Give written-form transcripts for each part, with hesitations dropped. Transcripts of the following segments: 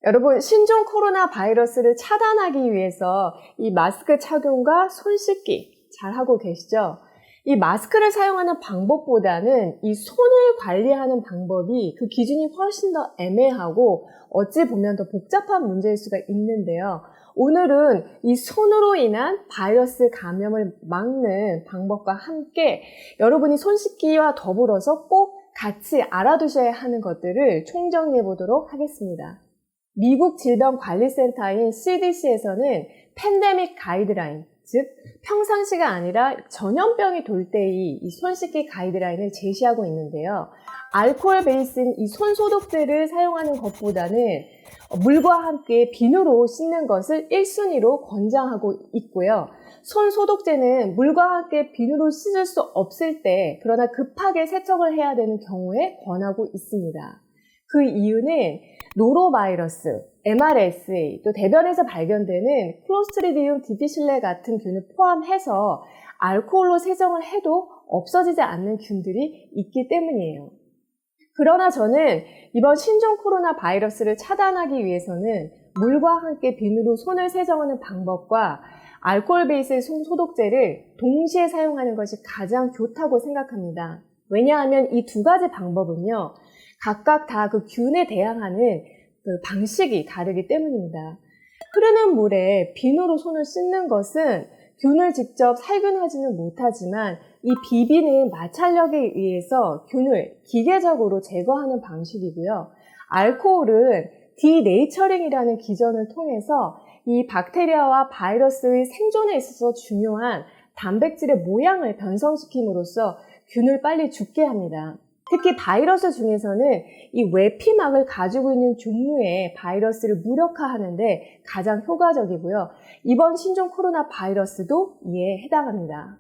여러분, 신종 코로나 바이러스를 차단하기 위해서 이 마스크 착용과 손 씻기 잘 하고 계시죠? 이 마스크를 사용하는 방법보다는 이 손을 관리하는 방법이 그 기준이 훨씬 더 애매하고 어찌 보면 더 복잡한 문제일 수가 있는데요. 오늘은 이 손으로 인한 바이러스 감염을 막는 방법과 함께 여러분이 손 씻기와 더불어서 꼭 같이 알아두셔야 하는 것들을 총정리해 보도록 하겠습니다. 미국 질병관리센터인 CDC에서는 팬데믹 가이드라인, 즉 평상시가 아니라 전염병이 돌 때의 이 손 씻기 가이드라인을 제시하고 있는데요. 알코올 베이스인 이 손소독제를 사용하는 것보다는 물과 함께 비누로 씻는 것을 1순위로 권장하고 있고요. 손소독제는 물과 함께 비누로 씻을 수 없을 때, 그러나 급하게 세척을 해야 되는 경우에 권하고 있습니다. 그 이유는 노로바이러스, MRSA, 또 대변에서 발견되는 클로스트리디움 디피실레 같은 균을 포함해서 알코올로 세정을 해도 없어지지 않는 균들이 있기 때문이에요. 그러나 저는 이번 신종 코로나 바이러스를 차단하기 위해서는 물과 함께 비누로 손을 세정하는 방법과 알코올 베이스의 손 소독제를 동시에 사용하는 것이 가장 좋다고 생각합니다. 왜냐하면 이 두 가지 방법은요, 각각 다 그 균에 대항하는 그 방식이 다르기 때문입니다. 흐르는 물에 비누로 손을 씻는 것은 균을 직접 살균하지는 못하지만 이 비비는 마찰력에 의해서 균을 기계적으로 제거하는 방식이고요. 알코올은 디네이처링이라는 기전을 통해서 이 박테리아와 바이러스의 생존에 있어서 중요한 단백질의 모양을 변성시킴으로써 균을 빨리 죽게 합니다. 특히 바이러스 중에서는 이 외피막을 가지고 있는 종류의 바이러스를 무력화하는 데 가장 효과적이고요. 이번 신종 코로나 바이러스도 이에 해당합니다.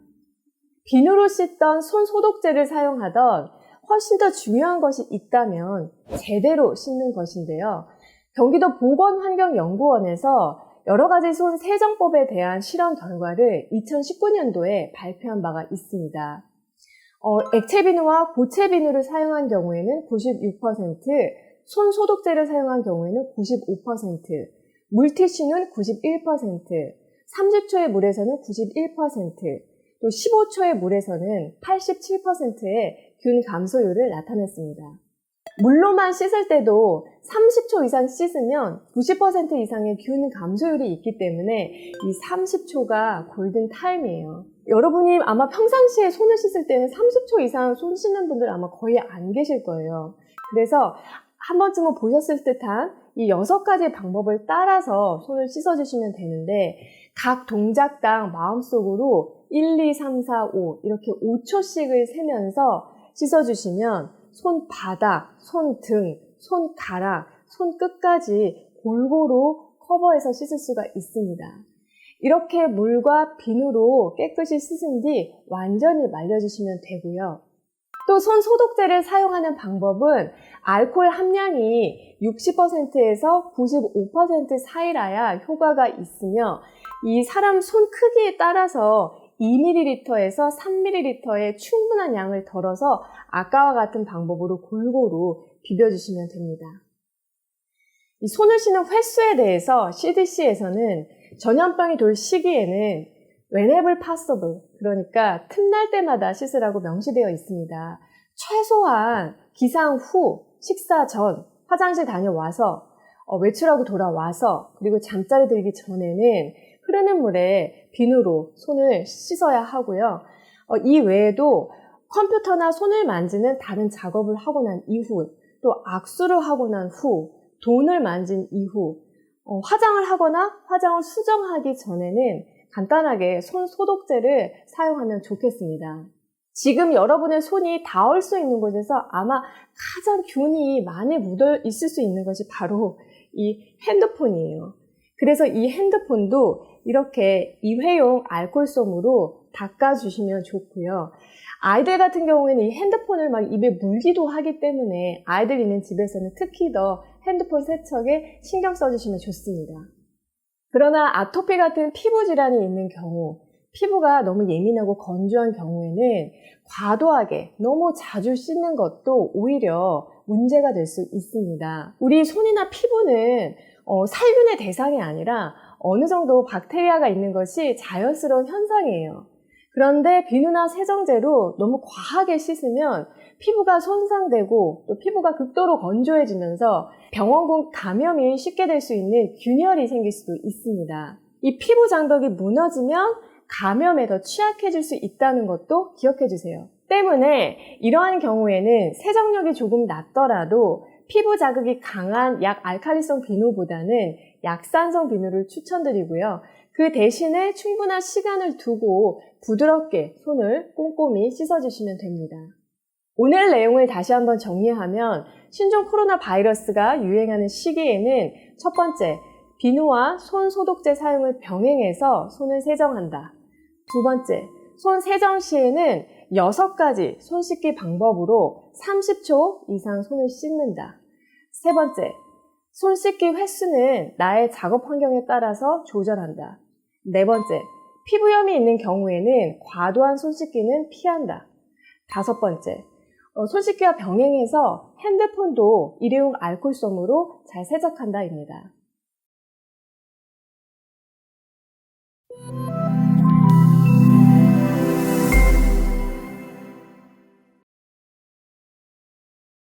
비누로 씻던 손 소독제를 사용하던 훨씬 더 중요한 것이 있다면 제대로 씻는 것인데요. 경기도 보건환경연구원에서 여러 가지 손 세정법에 대한 실험 결과를 2019년도에 발표한 바가 있습니다. 액체 비누와 고체 비누를 사용한 경우에는 96%, 손 소독제를 사용한 경우에는 95%, 물티슈는 91%, 30초의 물에서는 91%, 또 15초의 물에서는 87%의 균 감소율을 나타냈습니다. 물로만 씻을 때도 30초 이상 씻으면 90% 이상의 균 감소율이 있기 때문에 이 30초가 골든 타임이에요. 여러분이 아마 평상시에 손을 씻을 때는 30초 이상 손 씻는 분들 아마 거의 안 계실 거예요. 그래서 한 번쯤은 보셨을 듯한 이 6가지 방법을 따라서 손을 씻어주시면 되는데 각 동작당 마음속으로 1, 2, 3, 4, 5 이렇게 5초씩을 세면서 씻어주시면 손바닥, 손등, 손가락, 손끝까지 골고루 커버해서 씻을 수가 있습니다. 이렇게 물과 비누로 깨끗이 씻은 뒤 완전히 말려주시면 되고요. 또 손 소독제를 사용하는 방법은 알코올 함량이 60%에서 95% 사이라야 효과가 있으며 이 사람 손 크기에 따라서 2ml에서 3ml의 충분한 양을 덜어서 아까와 같은 방법으로 골고루 비벼주시면 됩니다. 이 손을 씻는 횟수에 대해서 CDC에서는 전염병이 돌 시기에는 whenever possible, 그러니까 틈날 때마다 씻으라고 명시되어 있습니다. 최소한 기상 후, 식사 전, 화장실 다녀와서, 외출하고 돌아와서, 그리고 잠자리 들기 전에는 흐르는 물에 비누로 손을 씻어야 하고요. 이 외에도 컴퓨터나 손을 만지는 다른 작업을 하고 난 이후, 또 악수를 하고 난 후, 돈을 만진 이후, 화장을 하거나 화장을 수정하기 전에는 간단하게 손 소독제를 사용하면 좋겠습니다. 지금 여러분의 손이 닿을 수 있는 곳에서 아마 가장 균이 많이 묻어 있을 수 있는 것이 바로 이 핸드폰이에요. 그래서 이 핸드폰도 이렇게 일회용 알코올솜으로 닦아주시면 좋고요. 아이들 같은 경우에는 이 핸드폰을 막 입에 물기도 하기 때문에 아이들 있는 집에서는 특히 더 핸드폰 세척에 신경 써주시면 좋습니다. 그러나 아토피 같은 피부 질환이 있는 경우, 피부가 너무 예민하고 건조한 경우에는 과도하게 너무 자주 씻는 것도 오히려 문제가 될 수 있습니다. 우리 손이나 피부는 살균의 대상이 아니라 어느 정도 박테리아가 있는 것이 자연스러운 현상이에요. 그런데 비누나 세정제로 너무 과하게 씻으면 피부가 손상되고 또 피부가 극도로 건조해지면서 병원군 감염이 쉽게 될 수 있는 균열이 생길 수도 있습니다. 이 피부 장벽이 무너지면 감염에 더 취약해질 수 있다는 것도 기억해 주세요. 때문에 이러한 경우에는 세정력이 조금 낮더라도 피부 자극이 강한 약 알칼리성 비누보다는 약산성 비누를 추천드리고요. 그 대신에 충분한 시간을 두고 부드럽게 손을 꼼꼼히 씻어주시면 됩니다. 오늘 내용을 다시 한번 정리하면 신종 코로나 바이러스가 유행하는 시기에는 첫 번째, 비누와 손 소독제 사용을 병행해서 손을 세정한다. 두 번째, 손 세정 시에는 6가지 손 씻기 방법으로 30초 이상 손을 씻는다. 세 번째, 손 씻기 횟수는 나의 작업 환경에 따라서 조절한다. 네 번째, 피부염이 있는 경우에는 과도한 손 씻기는 피한다. 다섯 번째, 손 씻기와 병행해서 핸드폰도 일회용 알코올솜으로 잘 세척한다입니다.